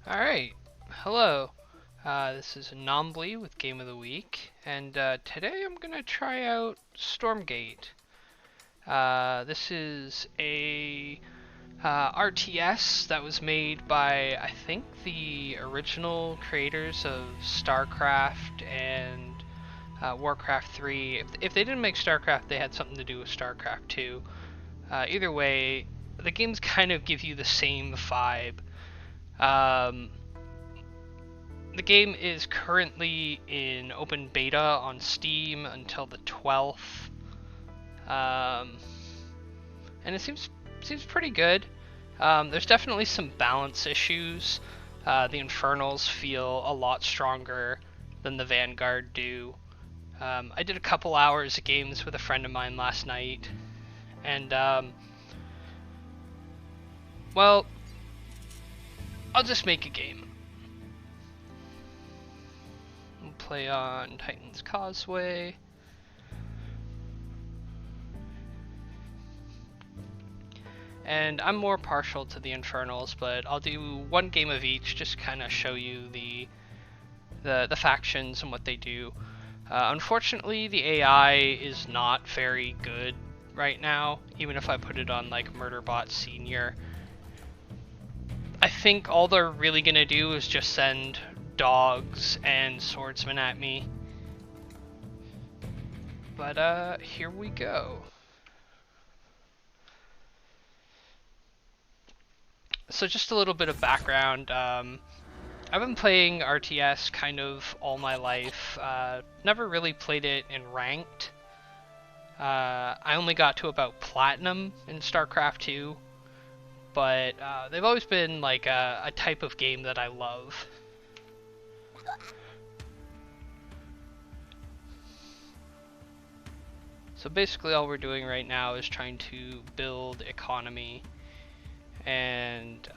Alright, hello. This is Nombly with Game of the Week, and today I'm gonna try out Stormgate. This is a RTS that was made by, I think, the original creators of StarCraft and Warcraft 3. If they didn't make StarCraft, they had something to do with StarCraft 2. Either way, the games kind of give you the same vibe. The game is currently in open beta on Steam until the 12th, and it seems pretty good. There's definitely some balance issues. The Infernals feel a lot stronger than the Vanguard do. I did a couple hours of games with a friend of mine last night, and well, I'll just make a game. We'll play on Titan's Causeway. And I'm more partial to the Infernals, but I'll do one game of each, just kind of show you the factions and what they do. Unfortunately, the AI is not very good right now, even if I put it on like Murderbot Senior. I think all they're really gonna do is just send dogs and swordsmen at me. But here we go. So just a little bit of background. I've been playing RTS kind of all my life. Never really played it in ranked. I only got to about Platinum in StarCraft 2, but they've always been like a type of game that I love. So basically all we're doing right now is trying to build economy and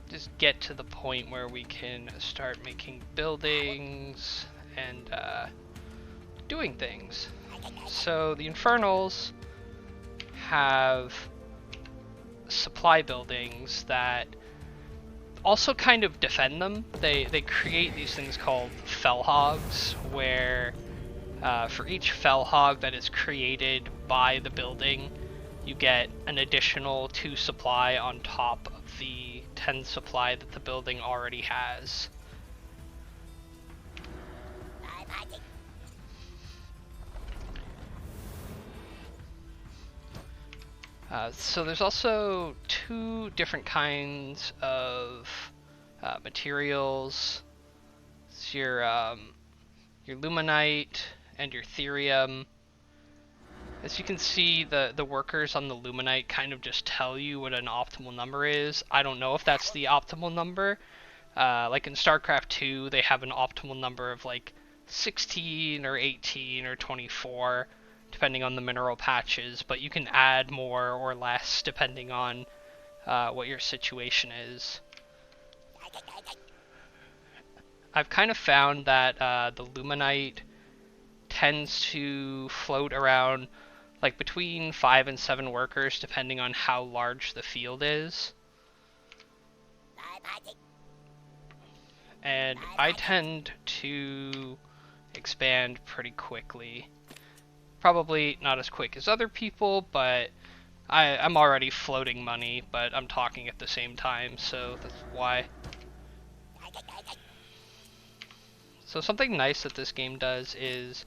just get to the point where we can start making buildings and doing things. So the Infernals have supply buildings that also kind of defend them. They create these things called Fellhogs, where for each Fellhog that is created by the building, you get an additional 2 supply on top of the 10 supply that the building already has. So there's also 2 different kinds of materials. It's your Luminite and your Therium. As you can see, the workers on the Luminite kind of just tell you what an optimal number is. I don't know if that's the optimal number. Like in StarCraft 2, they have an optimal number of like 16 or 18 or 24, depending on the mineral patches, but you can add more or less depending on what your situation is. I've kind of found that the Luminite tends to float around like between 5 and 7 workers depending on how large the field is. And I tend to expand pretty quickly. Probably not as quick as other people, but I'm already floating money, but I'm talking at the same time, so that's why. So something nice that this game does is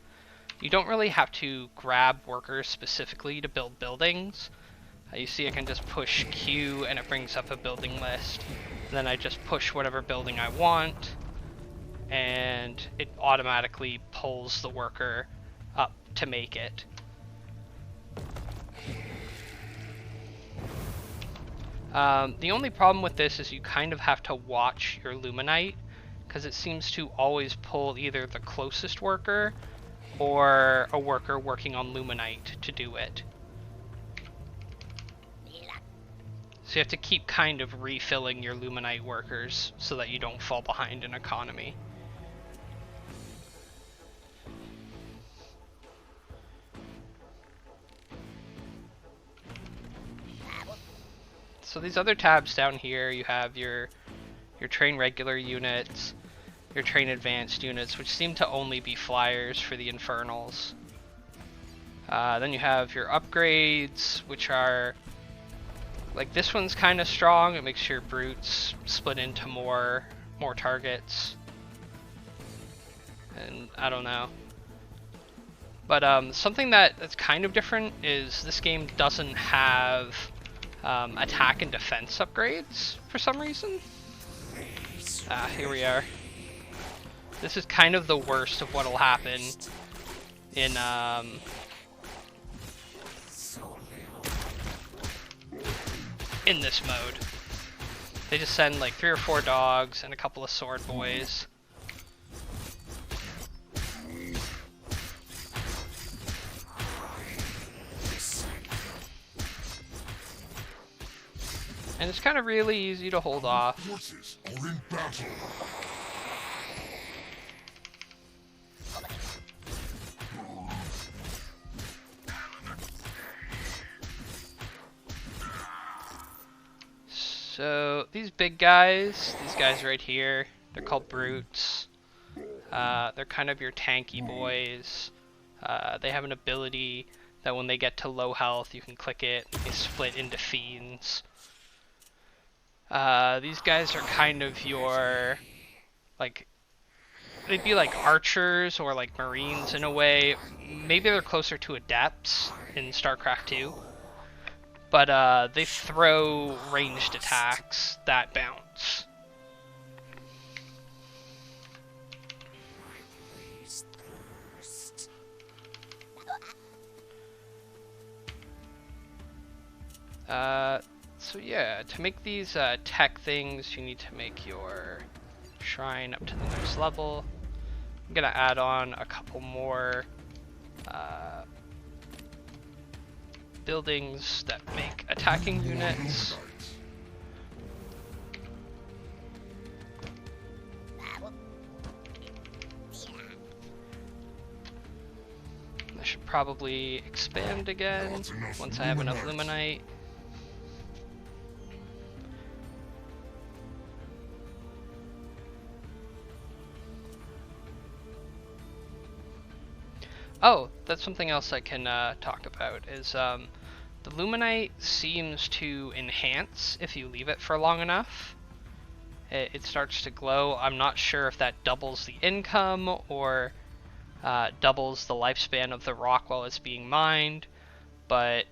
you don't really have to grab workers specifically to build buildings. You see I can just push Q and it brings up a building list. And then I just push whatever building I want and it automatically pulls the worker up to make it. The only problem with this is you kind of have to watch your Luminite, because it seems to always pull either the closest worker or a worker working on Luminite to do it. So you have to keep kind of refilling your Luminite workers so that you don't fall behind in economy. So these other tabs down here, you have your train regular units, your train advanced units, which seem to only be flyers for the Infernals. Then you have your upgrades, which are, like, this one's kind of strong. It makes your brutes split into more targets. And I don't know. But something that's kind of different is this game doesn't have attack and defense upgrades for some reason. Here we are. This is kind of the worst of what'll happen in this mode. They just send like 3 or 4 dogs and a couple of sword boys. And it's kind of really easy to hold off. Forces are in battle. So these big guys, these guys right here, they're called brutes. They're kind of your tanky boys. They have an ability that when they get to low health, you can click it, they split into fiends. These guys are kind of your, like, they'd be like archers or like marines in a way. Maybe they're closer to adepts in StarCraft 2. But they throw ranged attacks that bounce. So yeah, to make these tech things, you need to make your shrine up to the next level. I'm gonna add on a couple more buildings that make attacking units. I should probably expand again once I have enough Luminite. Oh, that's something else I can talk about, is the Luminite seems to enhance if you leave it for long enough. It starts to glow. I'm not sure if that doubles the income or doubles the lifespan of the rock while it's being mined, but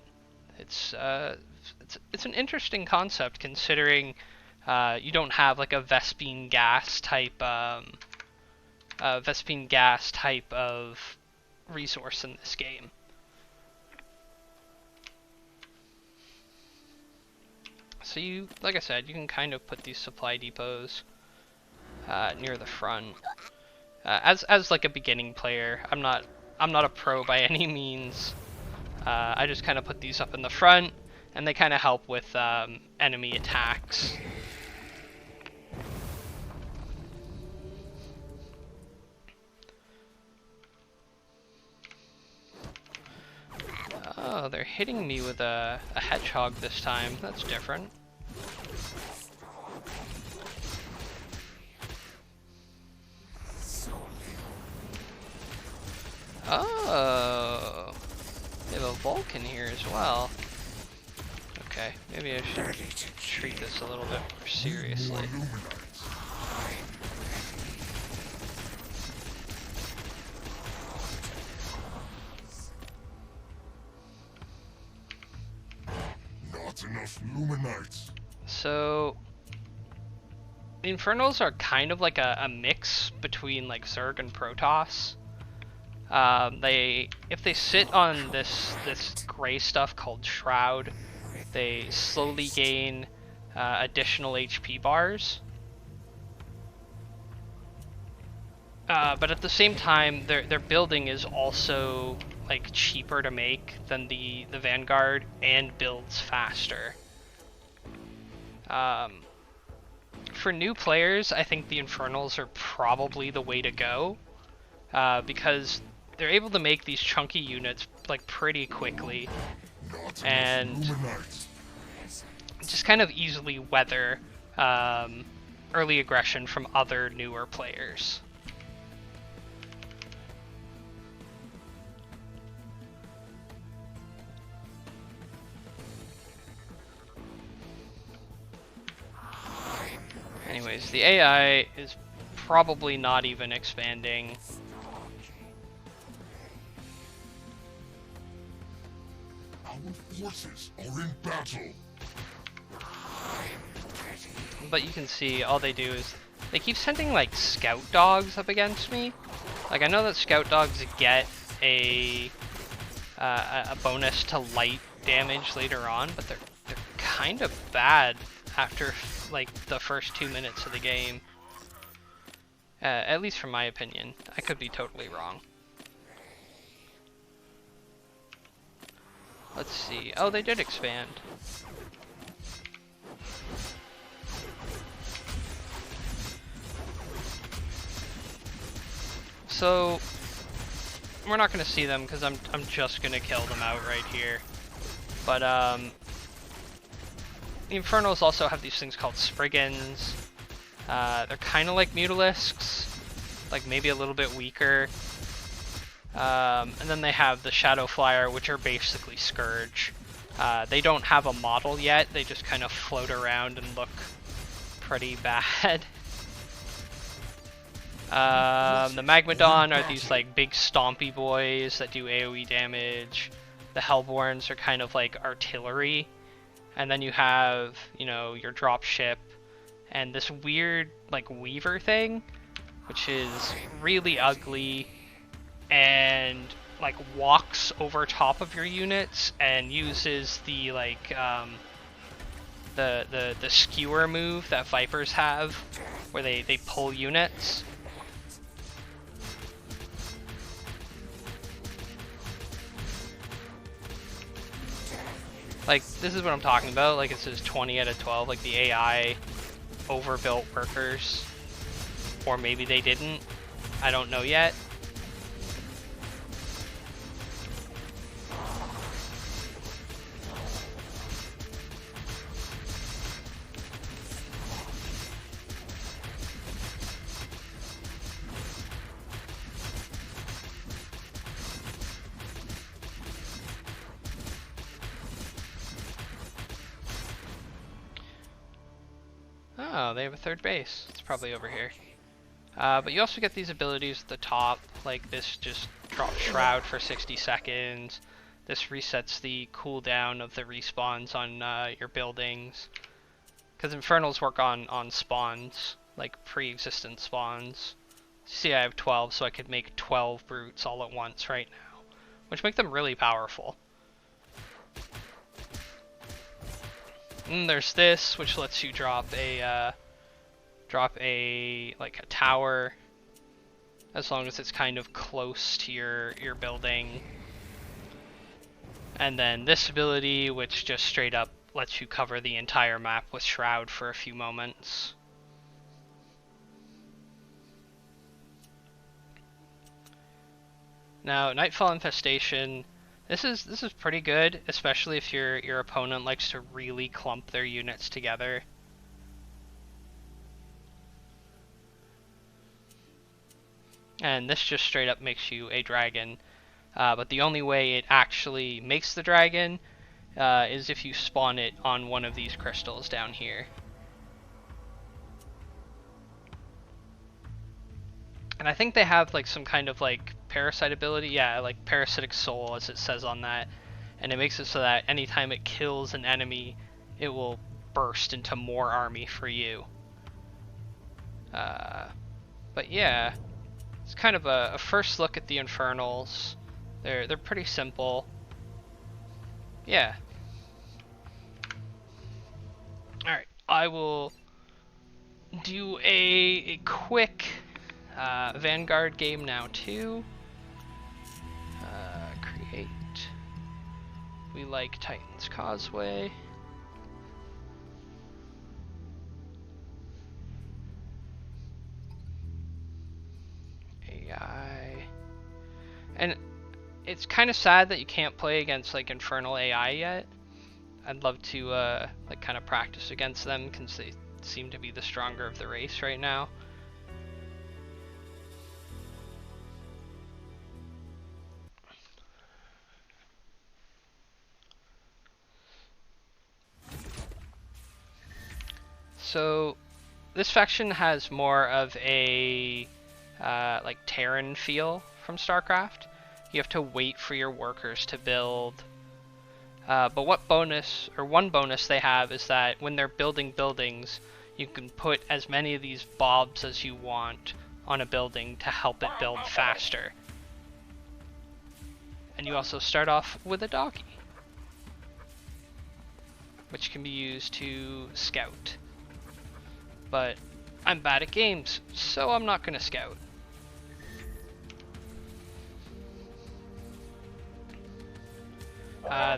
it's an interesting concept considering you don't have like a Vespene gas type of resource in this game. So you, like I said, you can kind of put these supply depots near the front. As like a beginning player, I'm not a pro by any means. I just kind of put these up in the front, and they kind of help with enemy attacks. Oh, they're hitting me with a hedgehog this time. That's different. Oh, they have a Vulcan here as well. Okay, maybe I should treat this a little bit more seriously. Not enough Luminites. So the Infernals are kind of like a mix between like Zerg and Protoss. If they sit on this gray stuff called Shroud, they slowly gain additional HP bars. But at the same time, their building is also like cheaper to make than the Vanguard and builds faster. For new players, I think the Infernals are probably the way to go, because they're able to make these chunky units like pretty quickly, and just kind of easily weather early aggression from other newer players. Anyways, the AI is probably not even expanding. Our forces are in battle. But you can see all they do is they keep sending like scout dogs up against me. Like I know that scout dogs get a bonus to light damage later on, but they're kind of bad after like the first 2 minutes of the game. At least from my opinion. I could be totally wrong. Let's see. Oh, they did expand. So we're not going to see them because I'm just going to kill them outright here. But the Infernals also have these things called Spriggans. They're kind of like Mutalisks, like maybe a little bit weaker. And then they have the Shadow Flyer, which are basically Scourge. They don't have a model yet, they just kind of float around and look pretty bad. The Magmadon are these like big stompy boys that do AoE damage. The Hellborns are kind of like artillery. And then you have, you know, your dropship and this weird like weaver thing, which is really ugly and like walks over top of your units and uses the like the skewer move that Vipers have where they pull units. Like, this is what I'm talking about. Like, it says 20 out of 12. Like, the AI overbuilt workers. Or maybe they didn't. I don't know yet. Oh, they have a third base. It's probably over here. But you also get these abilities at the top, like this just drops Shroud for 60 seconds. This resets the cooldown of the respawns on your buildings. Because Infernals work on spawns, like pre-existent spawns. See, I have 12, so I could make 12 brutes all at once right now, which make them really powerful. And there's this, which lets you drop a like a tower, as long as it's kind of close to your building. And then this ability, which just straight up lets you cover the entire map with Shroud for a few moments. Now, Nightfall Infestation. This is pretty good, especially if your opponent likes to really clump their units together. And this just straight up makes you a dragon. But the only way it actually makes the dragon is if you spawn it on one of these crystals down here. And I think they have like some kind of like parasite ability, yeah, like parasitic soul as it says on that, and it makes it so that anytime it kills an enemy, it will burst into more army for you. But yeah, it's kind of a first look at the Infernals. They're pretty simple. Yeah. All right, I will do a quick Vanguard game now too. Create. We like Titan's Causeway. AI. And it's kind of sad that you can't play against like Infernal AI yet. I'd love to like kind of practice against them because they seem to be the stronger of the race right now. So this faction has more of a like Terran feel from StarCraft. You have to wait for your workers to build. But what bonus, or one bonus they have, is that when they're building buildings, you can put as many of these bobs as you want on a building to help it build faster. And you also start off with a doggy, which can be used to scout. But I'm bad at games, so I'm not going to scout.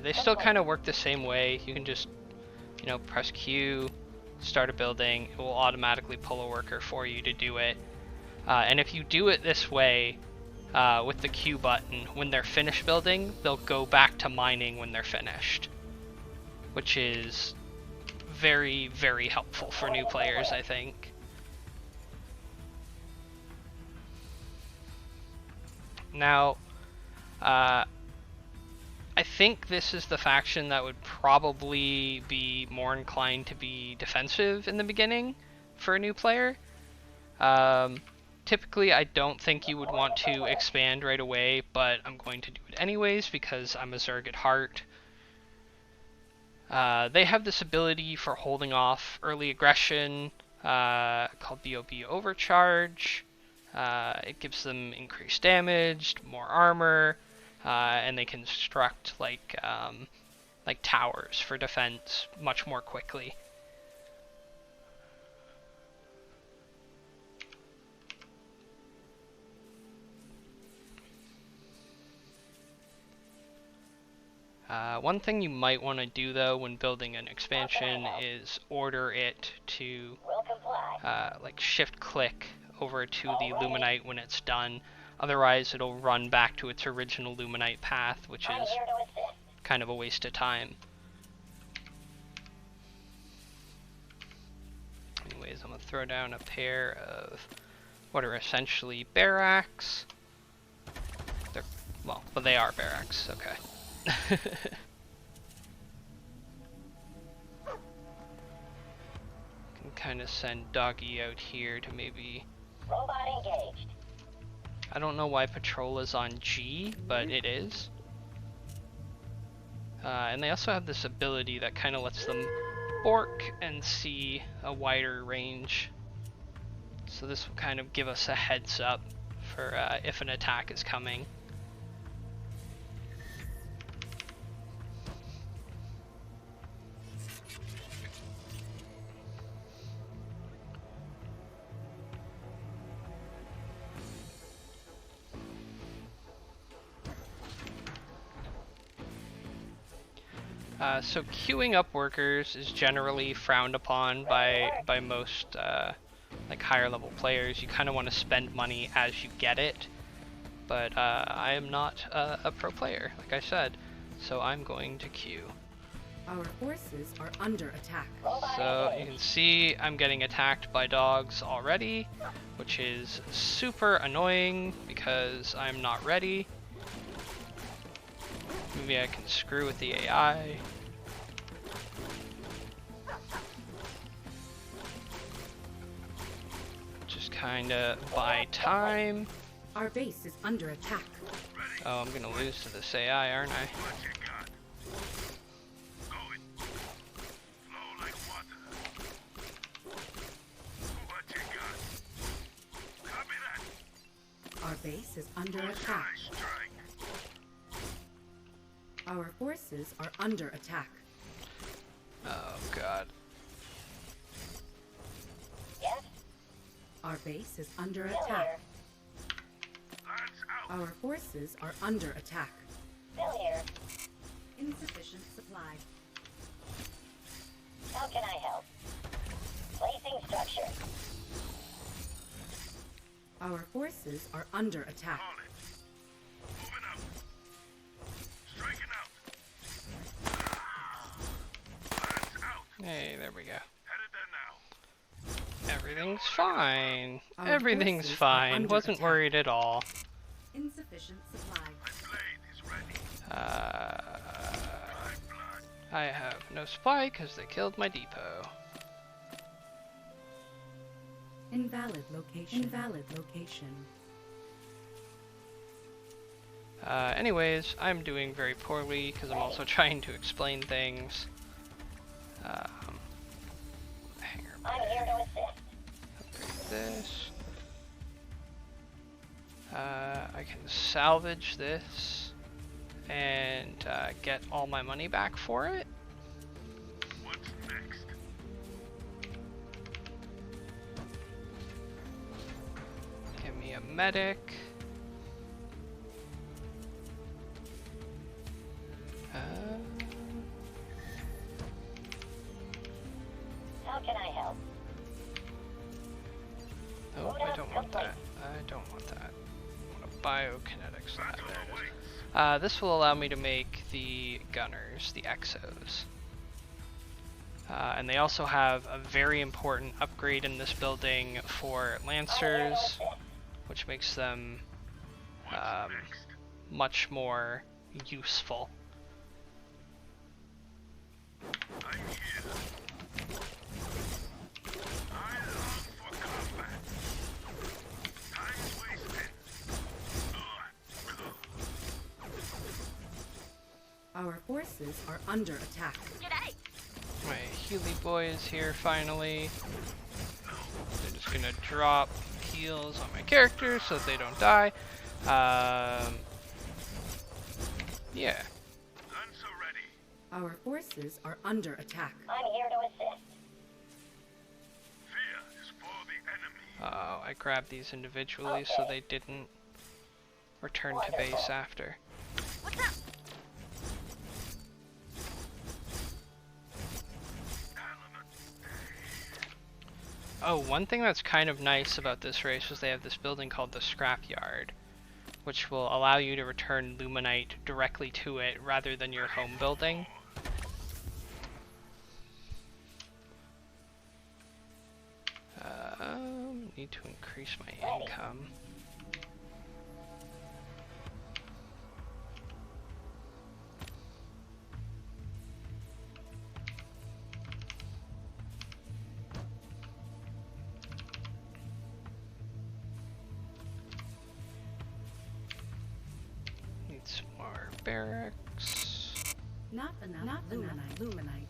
They still kind of work the same way. You can just, you know, press Q, start a building. It will automatically pull a worker for you to do it. And if you do it this way, with the Q button, when they're finished building, they'll go back to mining when they're finished, which is very, very helpful for new players, I think. Now, I think this is the faction that would probably be more inclined to be defensive in the beginning for a new player. Typically, I don't think you would want to expand right away, but I'm going to do it anyways because I'm a Zerg at heart. They have this ability for holding off early aggression called BOB Overcharge. It gives them increased damage, more armor, and they construct like towers for defense much more quickly. One thing you might want to do though when building an expansion is order it to like shift click over to the Luminite when it's done. Otherwise it'll run back to its original Luminite path, which is kind of a waste of time. Anyways, I'm going to throw down a pair of what are essentially barracks. Well, they are barracks, okay. Can kind of send Doggy out here to maybe... Robot engaged. I don't know why Patrol is on G, but it is. And they also have this ability that kind of lets them bork and see a wider range. So this will kind of give us a heads up for if an attack is coming. So queuing up workers is generally frowned upon by most like higher level players. You kind of want to spend money as you get it, but I am not a pro player, like I said, so I'm going to queue. Our forces are under attack. So you can see I'm getting attacked by dogs already, which is super annoying because I'm not ready. Maybe I can screw with the AI. Just kinda buy time. Our base is under attack. Oh, I'm gonna lose to this AI, aren't I? Our base is under attack. Our forces are under attack. Oh god. Yes? Our base is under attack. Our forces are under attack. Still here. Insufficient supply. How can I help? Placing structure. Our forces are under attack. Hey, there we go. Headed there now. Everything's fine. Our Everything's forces are fine. under Wasn't attack. worried at all. Insufficient supply. My blade is ready. I have no supply because they killed my depot. Invalid location. Invalid location. Anyways, I'm doing very poorly because I'm also trying to explain things. Hanger I'm here to assist. upgrade this. I can salvage this and get all my money back for it. What's next? Give me a medic. How can I help? Oh, I don't want that. I don't want that. I want a biokinetics lab. There it is. This will allow me to make the gunners, the exos. And they also have a very important upgrade in this building for lancers, which makes them much more useful. I'm here. I long for combat. Time's wasted. Our forces are under attack. My Healy boy is here finally. They're just gonna drop heals on my characters so that they don't die. Yeah. None so ready. Our forces are under attack. I'm here to assist. Fear is for the enemy. I grabbed these individually so they didn't return to base after. Oh, one thing that's kind of nice about this race is they have this building called the Scrapyard, which will allow you to return Luminite directly to it rather than your home building. Need to increase my income. Need some more barracks. Not enough. Not luminite. Luminite.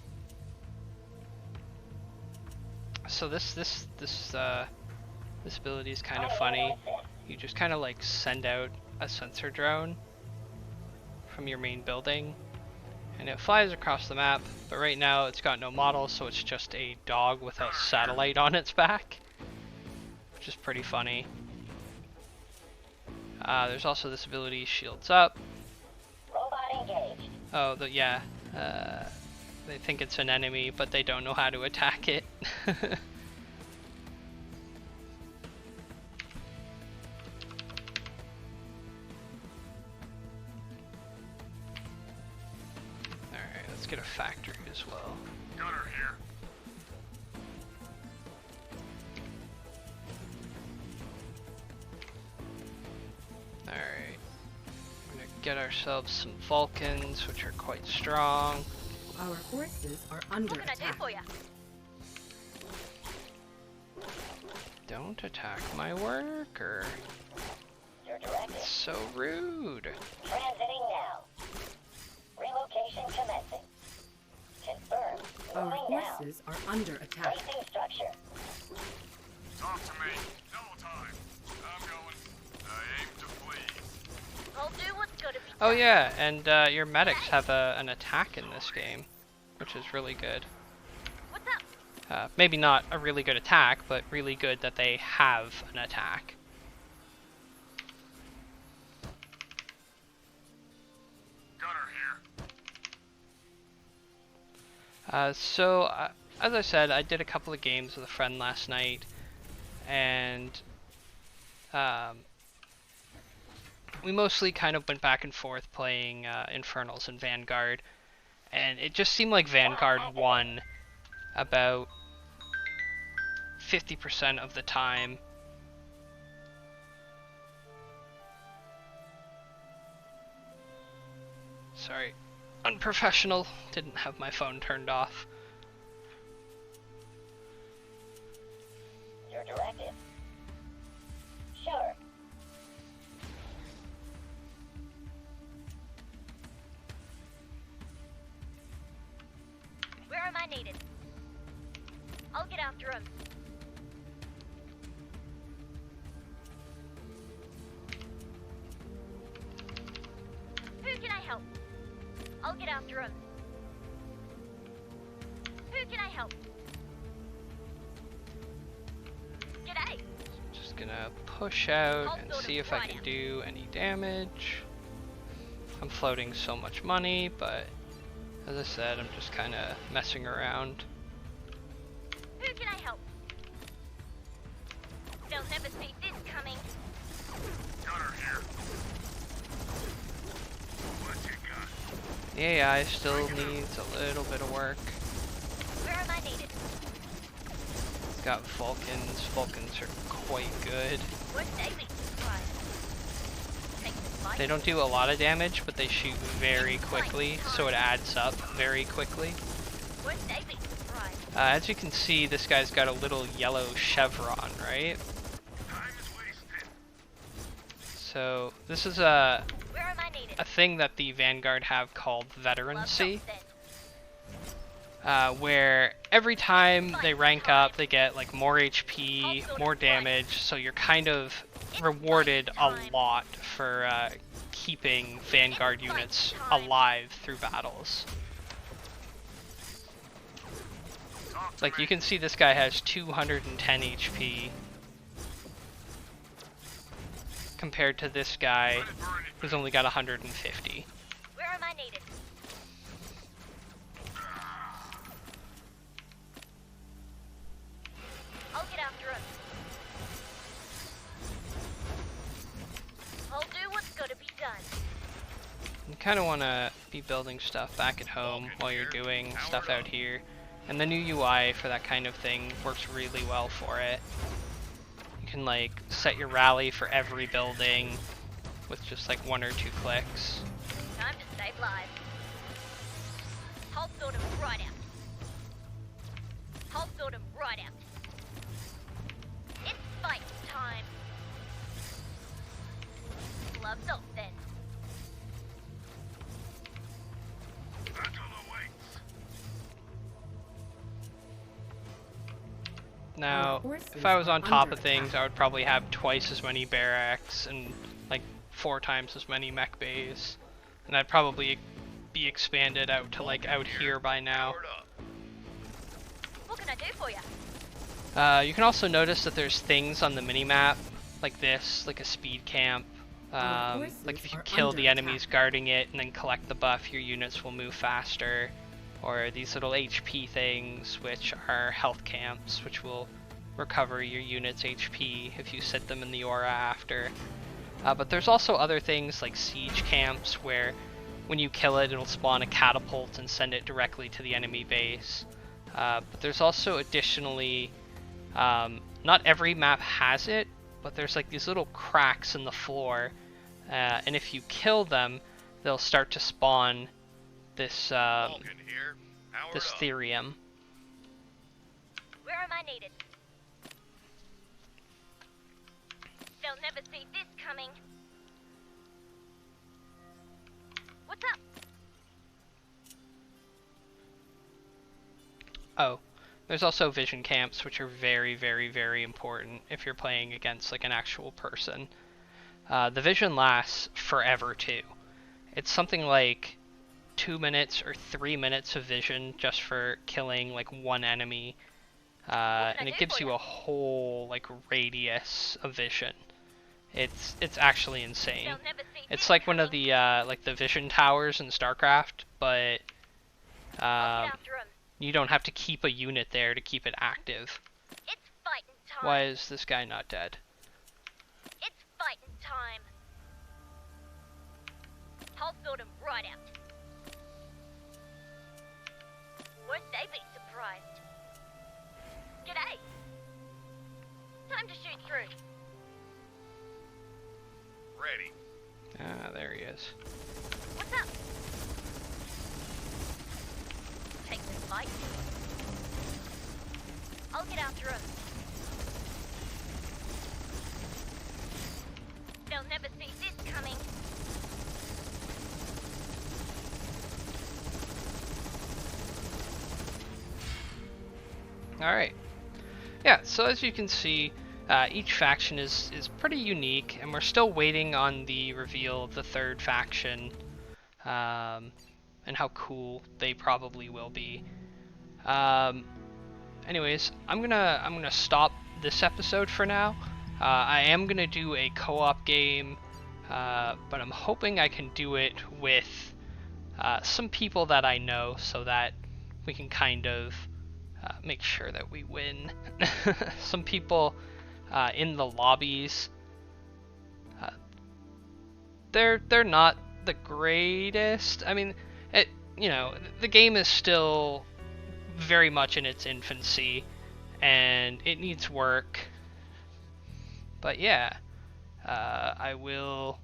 So this ability is kind of funny. You just kind of like send out a sensor drone from your main building and it flies across the map, but right now it's got no model, so it's just a dog with a satellite on its back, which is pretty funny. There's also this ability, shields up. Robot engaged. Oh, yeah. They think it's an enemy, but they don't know how to attack it. Alright, let's get a factory as well. Gunner here. Alright. We're gonna get ourselves some Vulcans, which are quite strong. Our forces are under attack. Don't attack my worker. Your directive. It's so rude. Transiting now. Relocation commencing. Confirmed. Our Moving now. forces are under attack. Placing structure. Talk to me. Double time. I'm going. I aim to flee. I'll do what's gonna be Oh yeah, and your medics have an attack in this game, which is really good. What's up? Maybe not a really good attack, but really good that they have an attack. Gunner here. So, as I said, I did a couple of games with a friend last night, and we mostly kind of went back and forth playing Infernals and Vanguard, and it just seemed like Vanguard won about 50% of the time. Sorry, unprofessional, didn't have my phone turned off. Your directive. Sure. Where am I needed? I'll get after him. Who can I help? I'll get after him. Who can I help? G'day. Just gonna push out and see if I can do any damage. I'm floating so much money, but as I said, I'm just kind of messing around. Who can I help? They'll never see this coming. Gunner here. What you got? The AI still needs a little bit of work. Where am I needed? It's got Vulcans. Vulcans are quite good. Where's David? They don't do a lot of damage, but they shoot very quickly, so it adds up very quickly. Where's David? As you can see, this guy's got a little yellow chevron, right? Time is wasted. So this is a Where am I needed? thing that the Vanguard have called veterancy, Love where every time they rank up, they get like more HP, more damage, so you're kind of rewarded a lot for keeping Vanguard units alive through battles. Like you can see this guy has 210 HP compared to this guy who's only got 150. Where am I needed? I'll get after him. I'll do what's gotta be done. You kind of want to be building stuff back at home while you're doing stuff out here. And the new UI for that kind of thing works really well for it. You can like set your rally for every building with just like 1 or 2 clicks. Time to save lives. I'll sort him right out. I'll sort him right out. It's fight time. Gloves off then. Battle awaits. Now, if I was on top of things, I would probably have twice as many barracks and like 4 times as many mech bays. And I'd probably be expanded out to like out here by now. Powered up. What can I do for you? You can also notice that there's things on the minimap like this, like a speed camp. Like if you kill the enemies guarding it and then collect the buff, your units will move faster. Or these little HP things, which are health camps, which will recover your unit's HP if you sit them in the aura after. But there's also other things like siege camps, where when you kill it, it'll spawn a catapult and send it directly to the enemy base. But there's also additionally, not every map has it, but there's like these little cracks in the floor, and if you kill them, they'll start to spawn this Vulcan here. Powered this up. therium. Where am I needed? They'll never see this coming. What's up? Oh, there's also vision camps, which are very, very, very important if you're playing against like an actual person. The vision lasts forever too. It's something like 2 minutes or 3 minutes of vision just for killing like one enemy, and it gives you a whole like radius of vision. It's actually insane. They'll never see It's this like one of coming. the like the vision towers in StarCraft, but I'll get after him. you don't have to keep a unit there to keep it active. It's fighting time. Why is this guy not dead? It's fighting time. I'll sort him right out. Won't they be surprised? is. What's up? Take this fight. I'll get after him. They'll never see this coming. Alright. Yeah, so as you can see, each faction is pretty unique, and we're still waiting on the reveal of the third faction, and how cool they probably will be. Anyways, I'm gonna stop this episode for now. I am gonna do a co-op game, but I'm hoping I can do it with some people that I know, so that we can kind of make sure that we win. Some people in the lobbies, they're not the greatest. I mean, the game is still very much in its infancy, and it needs work. But yeah, I will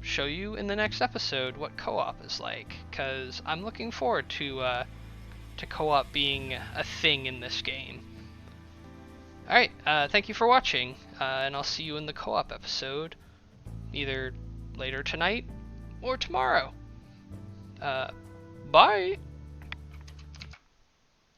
show you in the next episode what co-op is like, because I'm looking forward to co-op being a thing in this game. Alright, thank you for watching, and I'll see you in the co-op episode, either later tonight or tomorrow. Bye!